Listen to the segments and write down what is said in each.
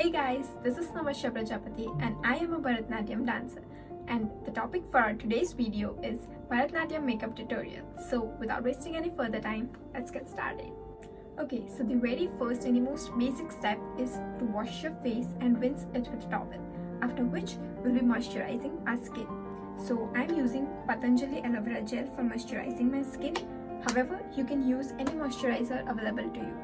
Hey guys, this is NamashyaNritya and I am a Bharatanatyam dancer, and the topic for our today's video is Bharatanatyam makeup tutorial. So without wasting any further time, let's get started. Okay, so the very first and the most basic step is to wash your face and rinse it with a towel, after which we'll be moisturizing our skin. So I'm using Patanjali Aloevera gel for moisturizing my skin. However, you can use any moisturizer available to you.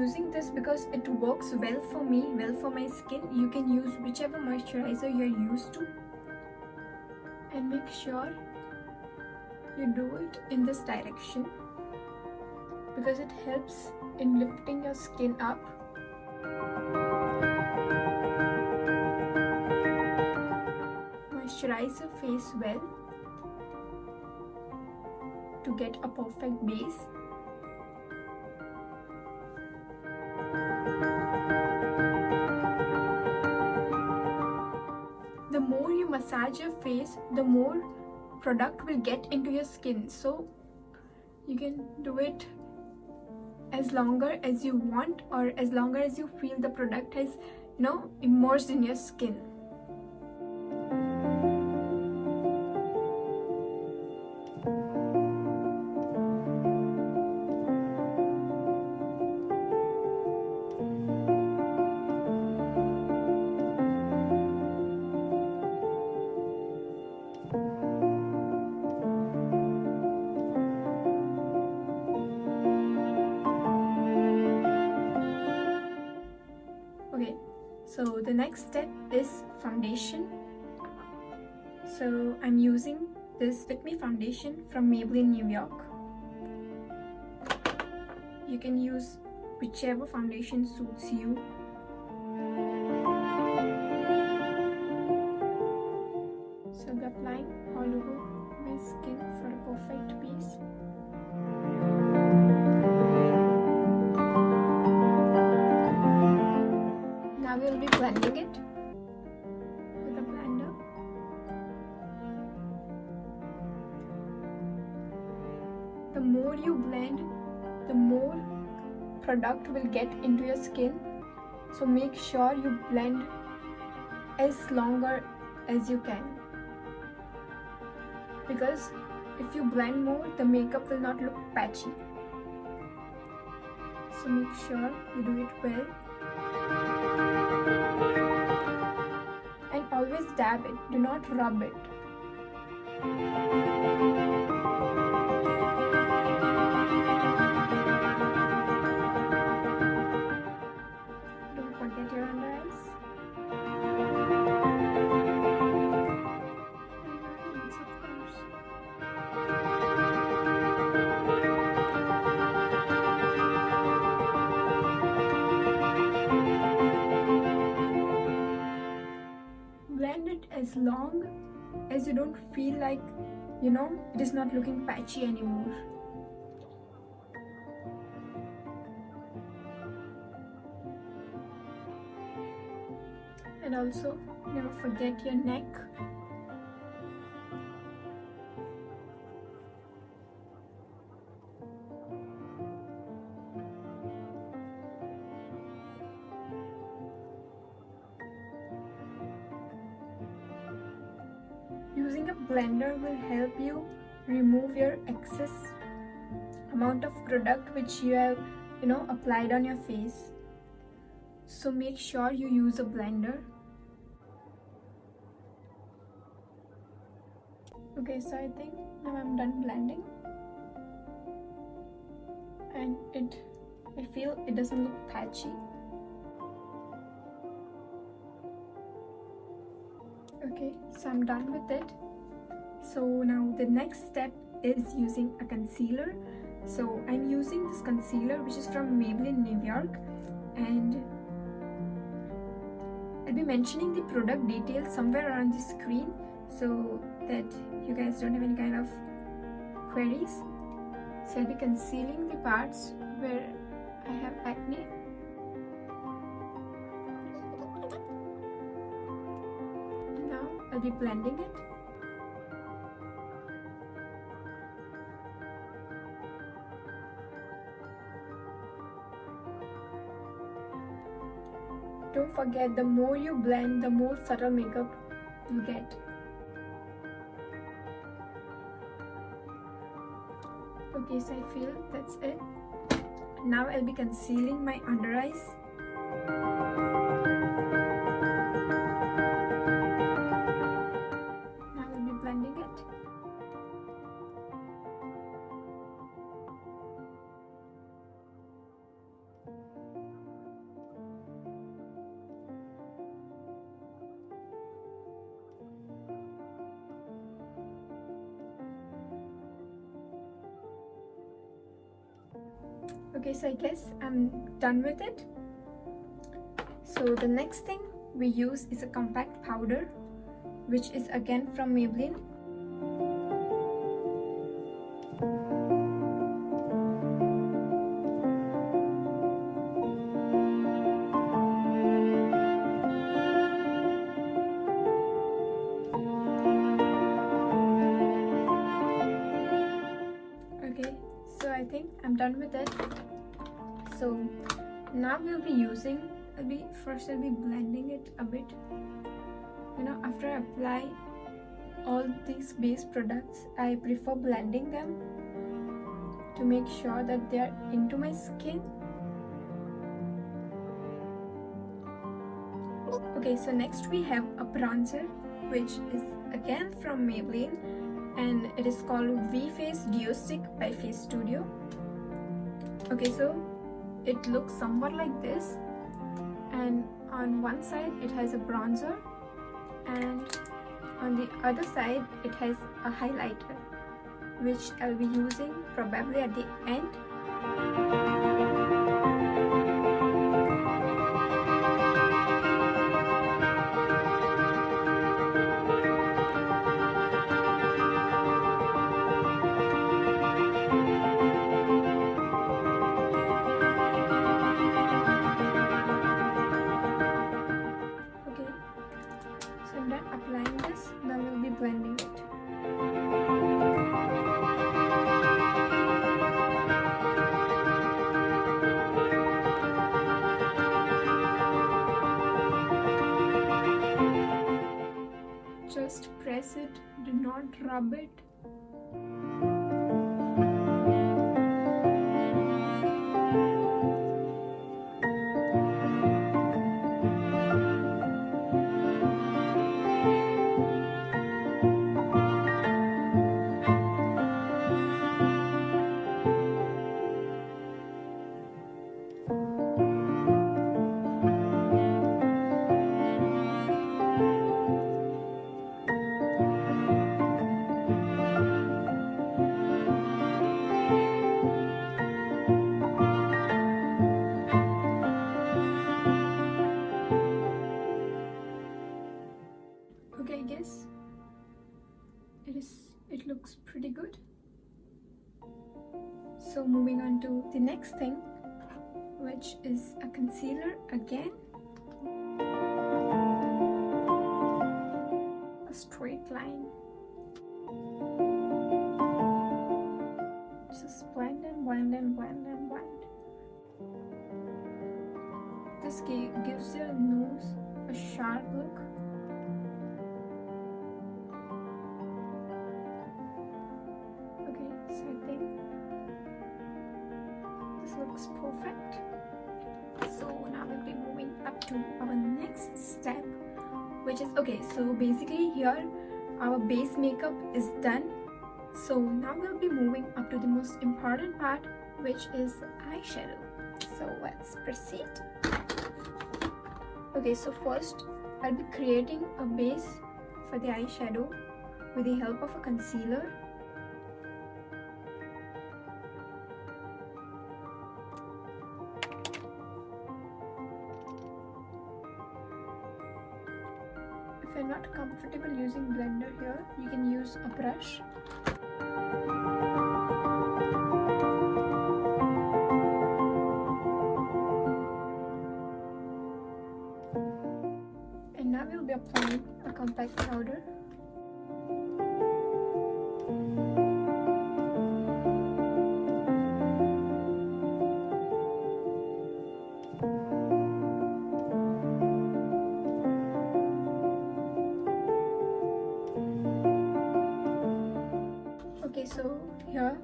Using this because it works well for me, well for my skin. You can use whichever moisturizer you're used to, and make sure you do it in this direction because it helps in lifting your skin up. Moisturize your face well to get a perfect base. The more you massage your face, the more product will get into your skin. So you can do it as longer as you want, or as longer as you feel the product has, immersed in your skin. Okay, so the next step is foundation. So I'm using this Lakme foundation from Maybelline, New York. You can use whichever foundation suits you. So I'm applying all over my skin for a perfect base. Now we'll be blending it with a blender. The more you blend, the more product will get into your skin. So make sure you blend as longer as you can, because if you blend more, the makeup will not look patchy. So make sure you do it well. And always dab it, do not rub it. Don't forget your under eyes. And your eyelids, of course. Blend it as long as you don't feel like, it is not looking patchy anymore. And also, never forget your neck. Using a blender will help you remove your excess amount of product which you have, applied on your face. So make sure you use a blender. Okay, so I think now I'm done blending, and I feel it doesn't look patchy. Okay, so I'm done with it. So now the next step is using a concealer. So I'm using this concealer which is from Maybelline, New York, and I'll be mentioning the product details somewhere around the screen so that you guys don't have any kind of queries. So I'll be concealing the parts where I have acne. Now I'll be blending it. forget, the more you blend, the more subtle makeup you get. Okay, so I feel that's it. Now I'll be concealing my under eyes. Now I'll be blending it. Okay, so I guess I'm done with it. So the next thing we use is a compact powder, which is again from Maybelline. Okay, so I think I'm done with it. So now we'll be using, I'll be blending it a bit. You know, after I apply all these base products, I prefer blending them to make sure that they are into my skin. Okay, so next we have a bronzer, which is again from Maybelline, and it is called V-Face Duo Stick by Face Studio. Okay, so it looks somewhat like this, and on one side it has a bronzer, and on the other side it has a highlighter, which I'll be using probably at the end. Applying this, now we'll be blending it. Just press it, do not rub it. Okay, I guess it looks pretty good. So moving on to the next thing, which is a concealer again. A straight line. Just blend and blend and blend and blend. This gives your nose a sharp look. So I think this looks perfect. So now we'll be moving up to our next step, which is, okay, so basically here our base makeup is done. So now we'll be moving up to the most important part, which is eyeshadow. So let's proceed. Okay, so first I'll be creating a base for the eyeshadow with the help of a concealer. If you're not comfortable using blender here, you can use a brush. And now we'll be applying a compact powder. Okay, so here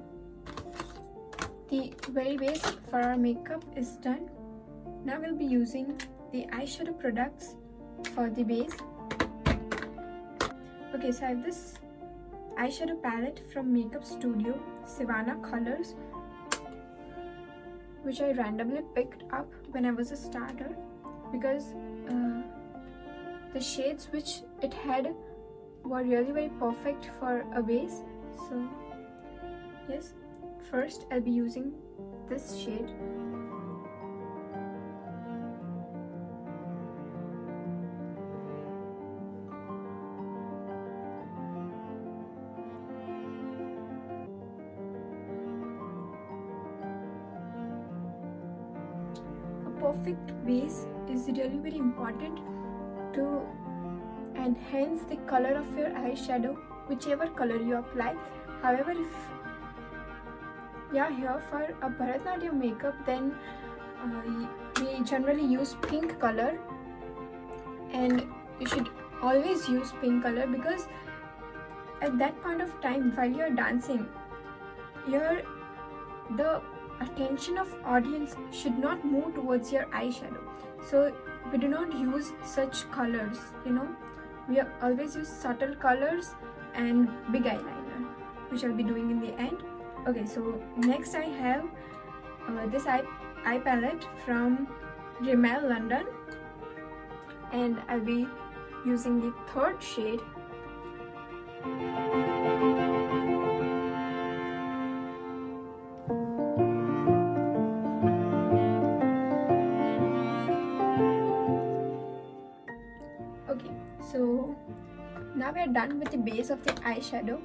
the very base for our makeup is done. Now we'll be using the eyeshadow products for the base. Okay, so I have this eyeshadow palette from Makeup Studio, Sivanna colors, which I randomly picked up when I was a starter because the shades which it had were really very perfect for a base. So yes, first I'll be using this shade. A perfect base is really very important to enhance the color of your eyeshadow, whichever color you apply. However, if you are here for a Bharatanatyam makeup, then we generally use pink color, and you should always use pink color because at that point of time while you are dancing, the attention of audience should not move towards your eyeshadow. So we do not use such colors, we always use subtle colors and big eyeliner, which I'll be doing in the end. Okay, so next I have this eye palette from Rimmel London, and I'll be using the third shade. Okay, so now we are done with the base of the eyeshadow,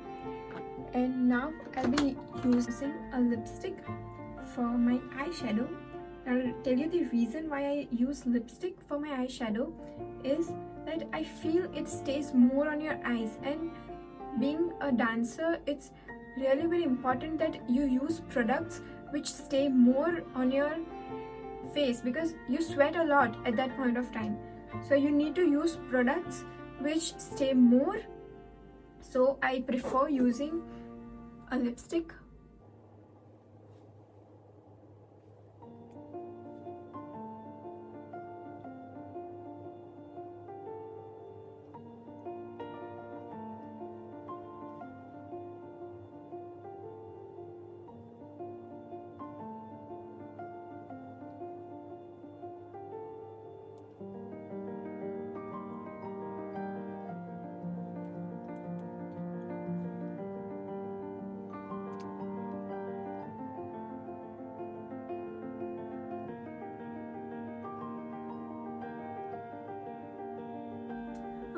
and now I'll be using a lipstick for my eyeshadow. I'll tell you the reason why I use lipstick for my eyeshadow is that I feel it stays more on your eyes, and being a dancer, it's really very important that you use products which stay more on your face because you sweat a lot at that point of time. So you need to use products which stay more. So I prefer using a lipstick.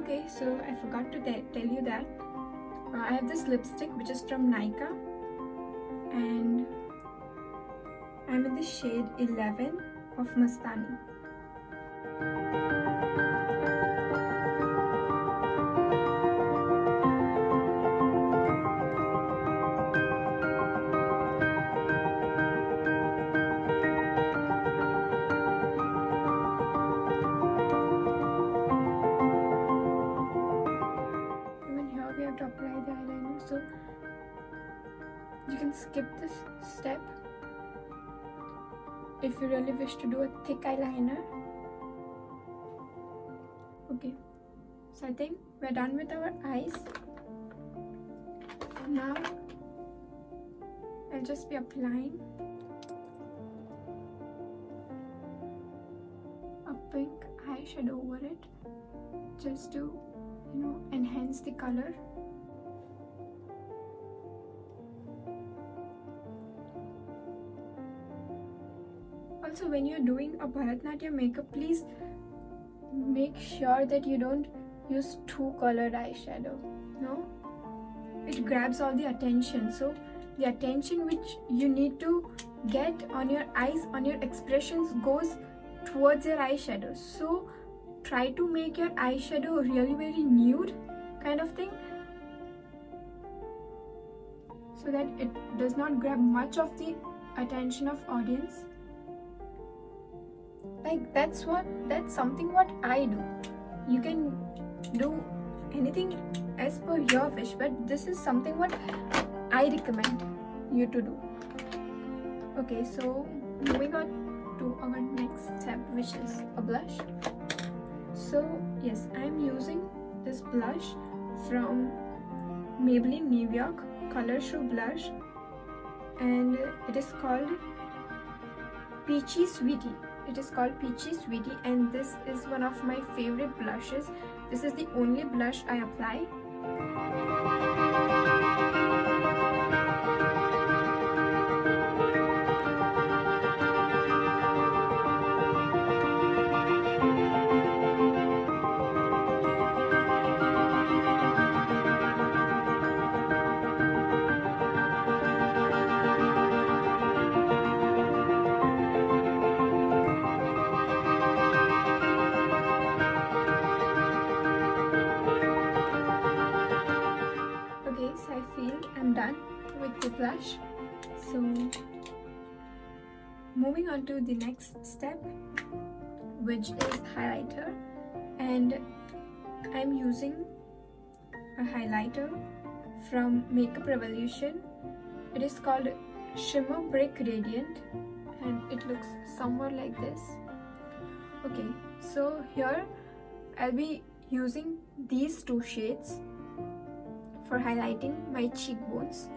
Okay, so I forgot to tell you that I have this lipstick which is from Nykaa, and I'm in the shade 11 of Mastani. To apply the eyeliner, so you can skip this step if you really wish to do a thick eyeliner. Okay, so I think we're done with our eyes. Now I'll just be applying a pink eyeshadow over it just to enhance the color. Also, when you're doing a Bharatanatyam makeup, please make sure that you don't use too colored eyeshadow. No, it grabs all the attention. So the attention which you need to get on your eyes, on your expressions, goes towards your eyeshadow. So try to make your eyeshadow really very nude kind of thing, so that it does not grab much of the attention of audience. Like that's something what I do. You can do anything as per your wish, but this is something what I recommend you to do. Okay, so moving on to our next step, which is a blush. So yes, I am using this blush from Maybelline New York Color Show blush, and it is called Peachy Sweetie. It is called Peachy Sweetie, and this is one of my favorite blushes. This is the only blush I apply. I feel I'm done with the blush. So moving on to the next step, which is highlighter, and I'm using a highlighter from Makeup Revolution. It is called Shimmer Brick Radiant, and it looks somewhat like this. Okay, so here I'll be using these two shades for highlighting my cheekbones.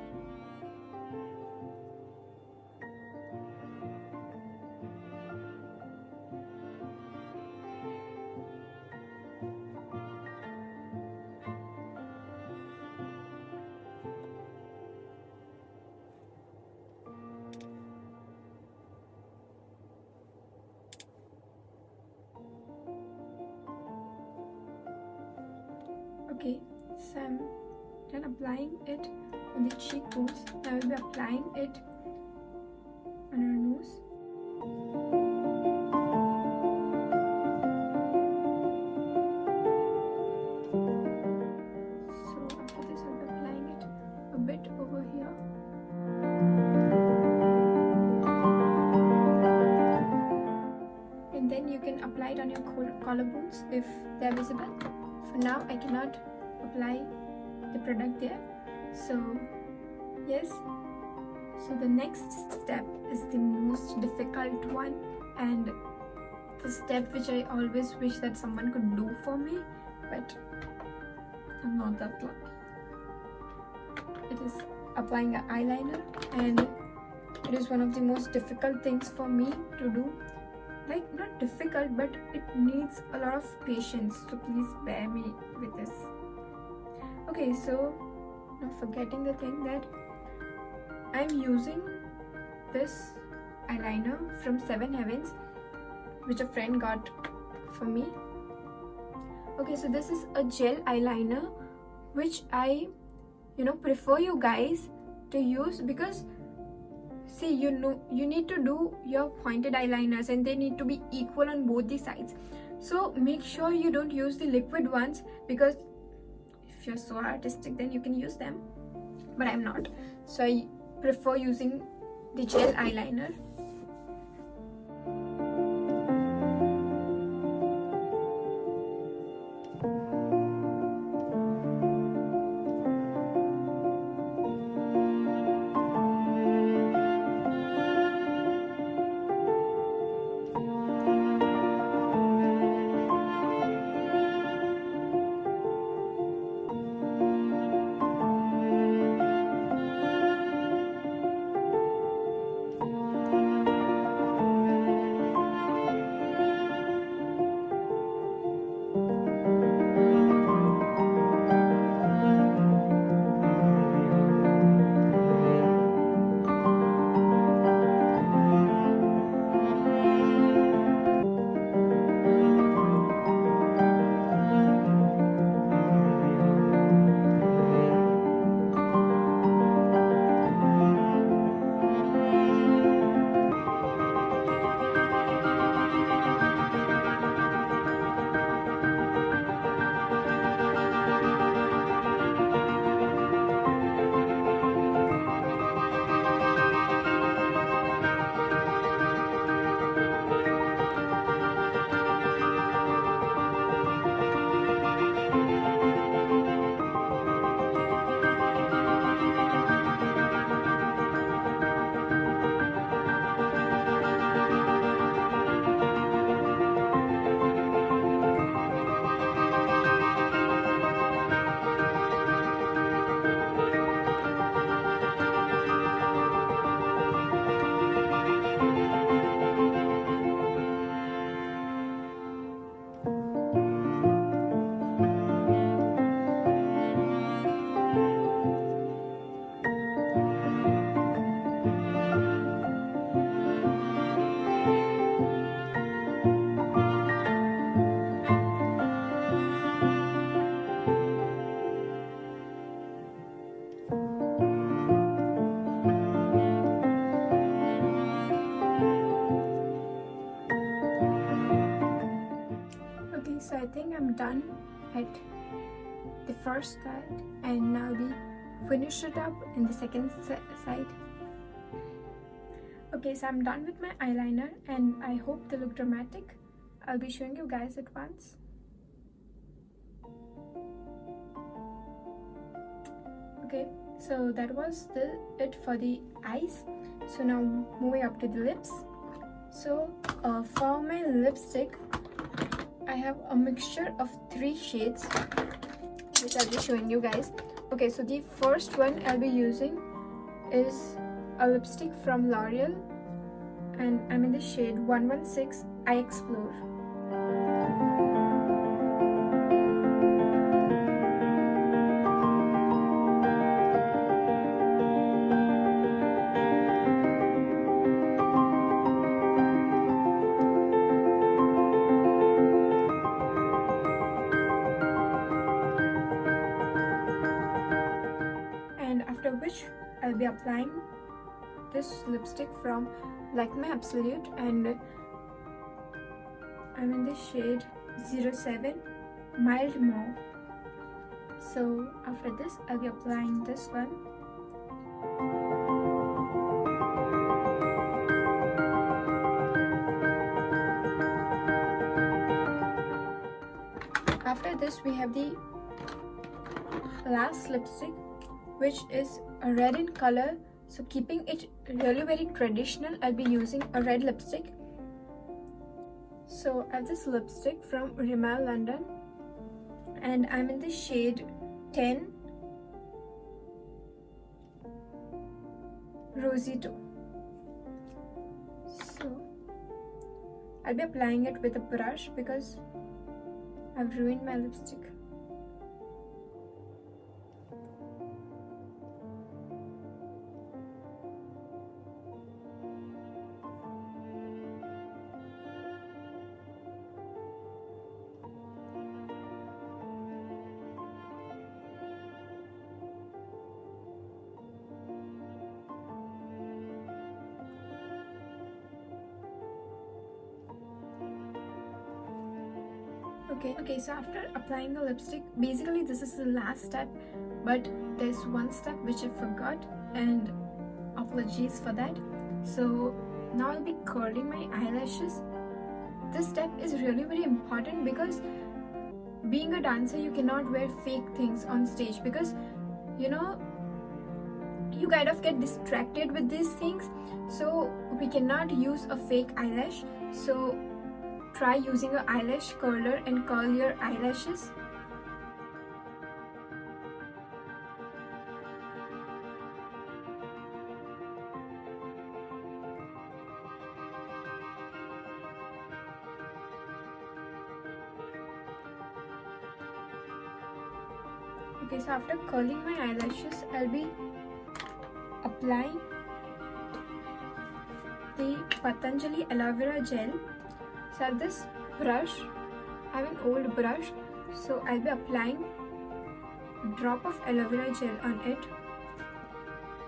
Okay, so I'm done applying it on the cheekbones. I will be applying it on our nose. So after this, I'll be applying it a bit over here. And then you can apply it on your collarbones if they're visible. For now, I cannot apply the product there. So yes, so the next step is the most difficult one, and the step which I always wish that someone could do for me, but I'm not that lucky. It is applying an eyeliner, and it is one of the most difficult things for me to do. Like, not difficult, but it needs a lot of patience, so please bear me with this. Okay, so not forgetting the thing that I'm using this eyeliner from Seven Heavens, which a friend got for me. Okay, so this is a gel eyeliner which I prefer you guys to use, because see, you need to do your pointed eyeliners and they need to be equal on both the sides. So make sure you don't use the liquid ones, because if you're so artistic then you can use them, but I'm not, so I prefer using the gel eyeliner. first side, and now we finish it up in the second side. Okay, so I'm done with my eyeliner and I hope they look dramatic. I'll be showing you guys at once. Okay, so that was it for the eyes. So now moving up to the lips. So for my lipstick, I have a mixture of 3 shades which I'll be showing you guys. Okay, so the first one I'll be using is a lipstick from L'Oreal, and I'm in the shade 116 I Explore. After which I'll be applying this lipstick from Lakme Absolute, and I'm in the shade 07 Mild Mauve. So after this I'll be applying this one. After this we have the last lipstick, which is a red in color. So keeping it really very traditional, I'll be using a red lipstick. So I have this lipstick from Rimmel London, and I'm in the shade 10 Rosito. So I'll be applying it with a brush because I've ruined my lipstick. Okay, so after applying the lipstick, basically this is the last step, but there's one step which I forgot, and apologies for that. So now I'll be curling my eyelashes. This step is really very important because being a dancer, you cannot wear fake things on stage because you know you kind of get distracted with these things. So we cannot use a fake eyelash. So try using an eyelash curler and curl your eyelashes. Okay, so after curling my eyelashes, I'll be applying the Patanjali Aloevera gel. So I have this brush, I have an old brush, so I'll be applying a drop of aloe vera gel on it.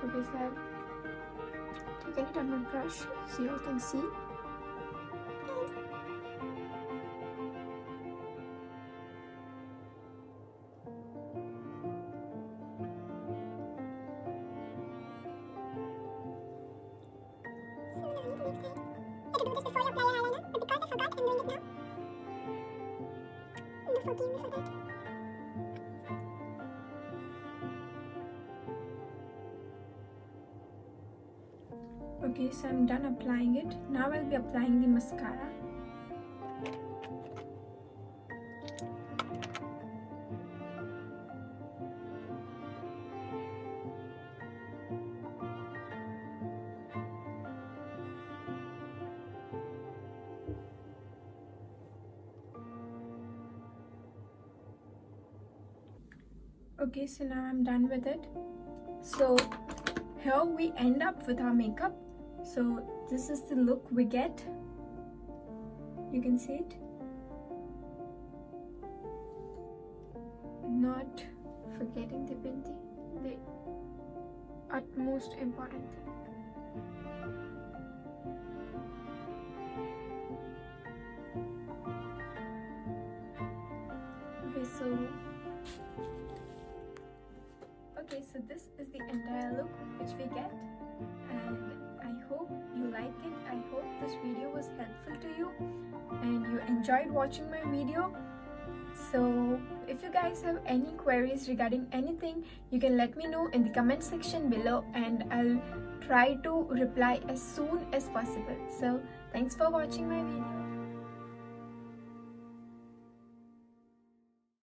Okay, so I've taken it on my brush so you all can see. Okay, so I'm done applying it. Now I'll be applying the mascara. Okay, so now I'm done with it. So here we end up with our makeup. So this is the look we get. You can see it. Not forgetting the bindi, the utmost important thing. Okay, so So this is the entire look which we get, and I hope you like it. I hope this video was helpful to you and you enjoyed watching my video. So if you guys have any queries regarding anything, you can let me know in the comment section below, and I'll try to reply as soon as possible. So thanks for watching my video.